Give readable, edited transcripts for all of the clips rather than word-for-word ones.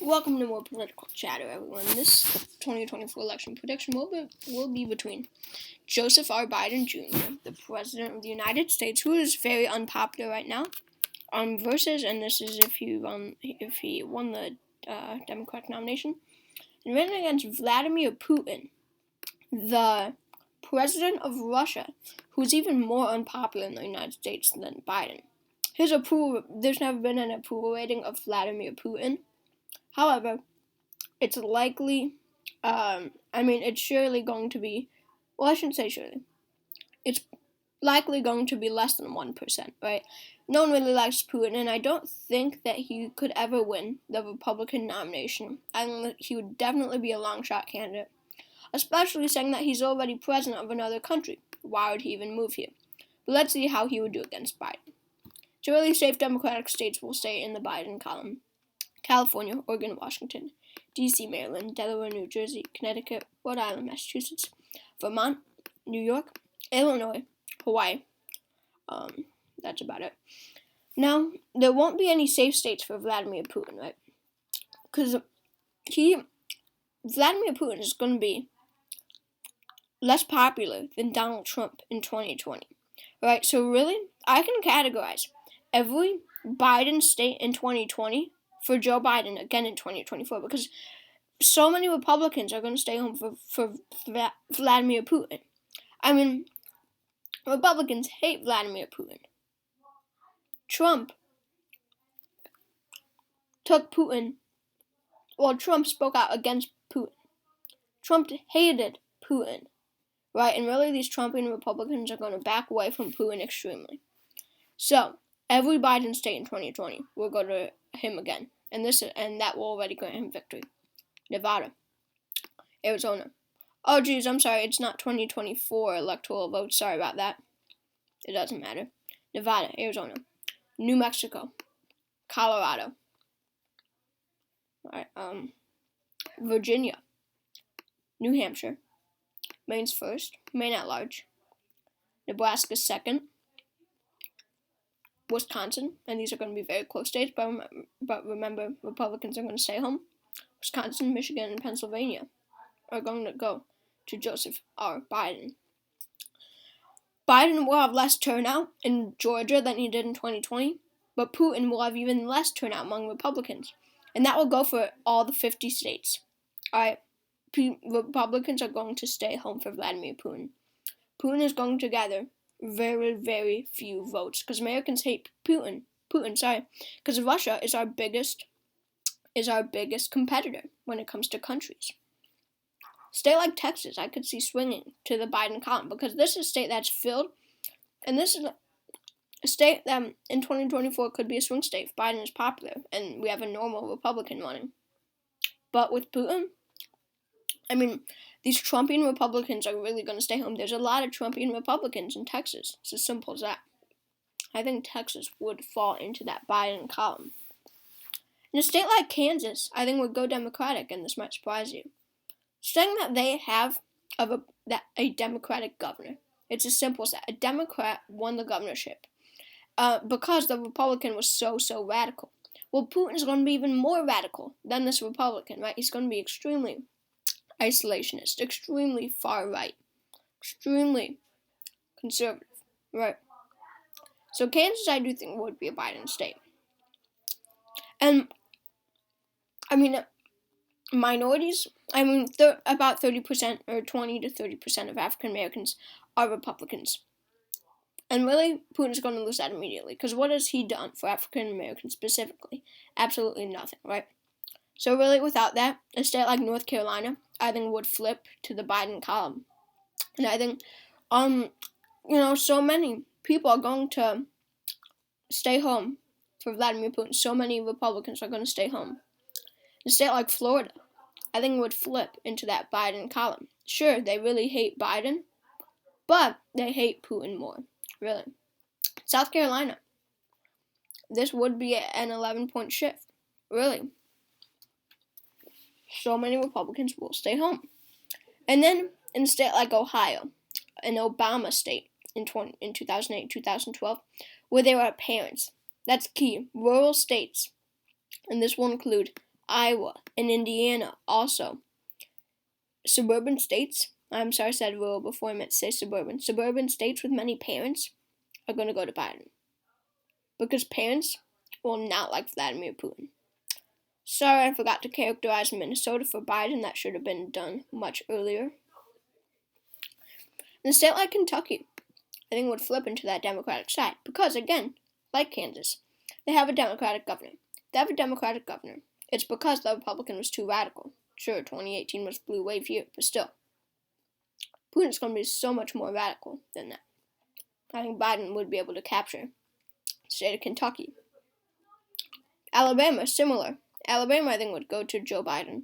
Welcome to more political chatter, everyone. This 2024 election prediction will be between Joseph R. Biden Jr., the President of the United States, who is very unpopular right now, versus, and this is if he won the Democratic nomination, and running against Vladimir Putin, the President of Russia, who's even more unpopular in the United States than Biden. There's never been an approval rating of Vladimir Putin. However, it's likely, it's surely going to be, well, I shouldn't say surely. It's likely going to be less than 1%, right? No one really likes Putin, and I don't think that he could ever win the Republican nomination. I think that he would definitely be a long-shot candidate, especially saying that he's already president of another country. Why would he even move here? But let's see how he would do against Biden. So really safe Democratic states will stay in the Biden column. California, Oregon, Washington, D.C., Maryland, Delaware, New Jersey, Connecticut, Rhode Island, Massachusetts, Vermont, New York, Illinois, Hawaii. That's about it. Now, there won't be any safe states for Vladimir Putin, right? Because Vladimir Putin is going to be less popular than Donald Trump in 2020, right? So really, I can categorize every Biden state in 2020 for Joe Biden again in 2024 because so many Republicans are going to stay home for Vladimir Putin. I mean, Republicans hate Vladimir Putin. Trump spoke out against Putin. Trump hated Putin, right? And really these Trumpian Republicans are going to back away from Putin extremely. So, every Biden state in 2020 will go to him again. And that will already grant him victory. Nevada, Arizona. Oh, geez, I'm sorry. It's not 2024 electoral votes. Sorry about that. It doesn't matter. Nevada, Arizona, New Mexico, Colorado. All right. Virginia, New Hampshire, Maine's first, Maine at large, Nebraska's second, Wisconsin, and these are going to be very close states, but remember, Republicans are going to stay home. Wisconsin, Michigan, and Pennsylvania are going to go to Joseph R. Biden. Biden will have less turnout in Georgia than he did in 2020, but Putin will have even less turnout among Republicans, and that will go for all the 50 states. All right, Republicans are going to stay home for Vladimir Putin. Putin is going to gather very, very few votes because Americans hate Putin, because Russia is our biggest competitor when it comes to countries. A state like Texas, I could see swinging to the Biden column because this is a state that's filled, and this is a state that in 2024 could be a swing state if Biden is popular and we have a normal Republican running. But with Putin, these Trumpian Republicans are really going to stay home. There's a lot of Trumpian Republicans in Texas. It's as simple as that. I think Texas would fall into that Biden column. In a state like Kansas, I think would go Democratic, and this might surprise you. Saying that they have a Democratic governor. It's as simple as that. A Democrat won the governorship because the Republican was so radical. Well, Putin is going to be even more radical than this Republican, right? He's going to be extremely isolationist, extremely far right, extremely conservative, right? So Kansas, I do think, would be a Biden state. And, minorities, about 30% or 20 to 30% of African Americans are Republicans. And really, Putin's going to lose that immediately, because what has he done for African Americans specifically? Absolutely nothing, right? So really, without that, a state like North Carolina, I think would flip to the Biden column. And I think, so many people are going to stay home for Vladimir Putin. So many Republicans are going to stay home. A state like Florida, I think would flip into that Biden column. Sure, they really hate Biden, but they hate Putin more, really. South Carolina, this would be an 11-point shift, really. So many Republicans will stay home. And then in a state like Ohio, an Obama state in 2008, 2012, where there are parents. That's key. Rural states. And this will include Iowa, and Indiana also. Suburban states, I'm sorry I said rural before I meant to say suburban. Suburban states with many parents are going to go to Biden. Because parents will not like Vladimir Putin. Sorry, I forgot to characterize Minnesota for Biden. That should have been done much earlier. In a state like Kentucky, I think it would flip into that Democratic side. Because, again, like Kansas, they have a Democratic governor. It's because the Republican was too radical. Sure, 2018 was blue wave year, but still. Putin's going to be so much more radical than that. I think Biden would be able to capture the state of Kentucky. Alabama, similar. Alabama, I think, would go to Joe Biden.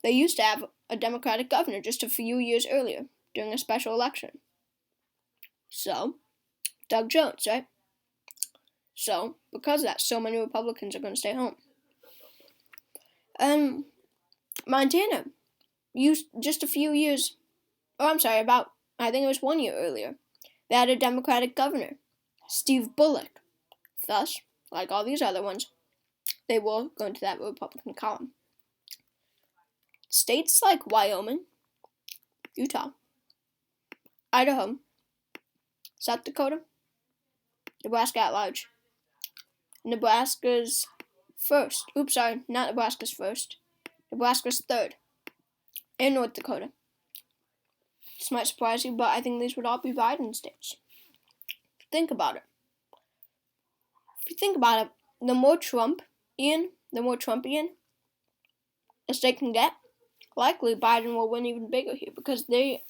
They used to have a Democratic governor just a few years earlier during a special election. So, Doug Jones, right? So, because of that, so many Republicans are going to stay home. Montana used just a few years, I think it was 1 year earlier, they had a Democratic governor, Steve Bullock. Thus, like all these other ones, they will go into that Republican column. States like Wyoming, Utah, Idaho, South Dakota, Nebraska at large. Nebraska's first. Not Nebraska's first. Nebraska's third. And North Dakota. This might surprise you, but I think these would all be Biden states. Think about it. If you think about it, the more Trumpian a state can get, likely Biden will win even bigger here because the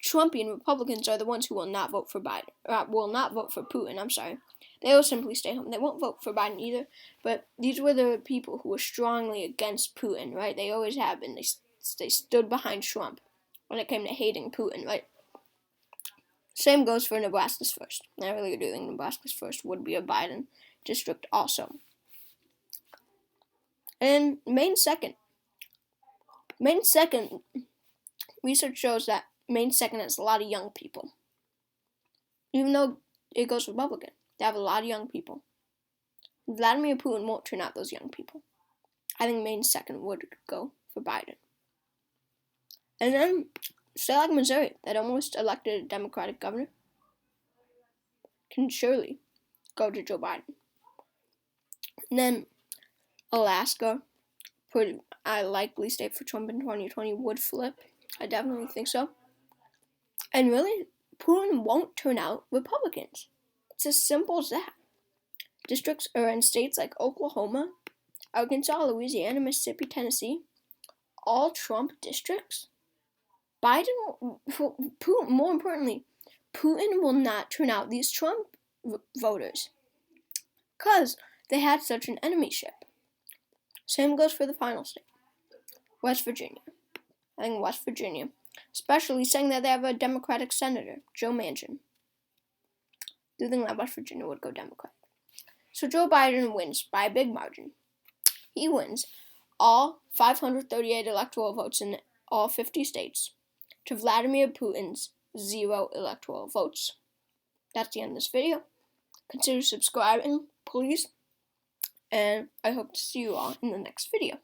Trumpian Republicans are the ones who will not vote for Biden. Will not vote for Putin. They will simply stay home. They won't vote for Biden either. But these were the people who were strongly against Putin, right? They always have been. They stood behind Trump when it came to hating Putin, right? Same goes for Nebraska's first. I really do think Nebraska's first would be a Biden district also. And Maine's second. Research shows that Maine's second has a lot of young people. Even though it goes Republican, they have a lot of young people. Vladimir Putin won't turn out those young people. I think Maine's second would go for Biden. And then, state like Missouri, that almost elected a Democratic governor, can surely go to Joe Biden. And then, Alaska, pretty likely state for Trump in 2020, would flip. I definitely think so. And really, Putin won't turn out Republicans. It's as simple as that. Districts are in states like Oklahoma, Arkansas, Louisiana, Mississippi, Tennessee, all Trump districts. More importantly, Putin will not turn out these Trump voters because they had such an enemyship. Same goes for the final state, West Virginia. I think West Virginia, especially saying that they have a Democratic senator, Joe Manchin. Do you think that West Virginia would go Democrat? So Joe Biden wins by a big margin. He wins all 538 electoral votes in all 50 states to Vladimir Putin's 0 electoral votes. That's the end of this video. Consider subscribing, please. And I hope to see you all in the next video.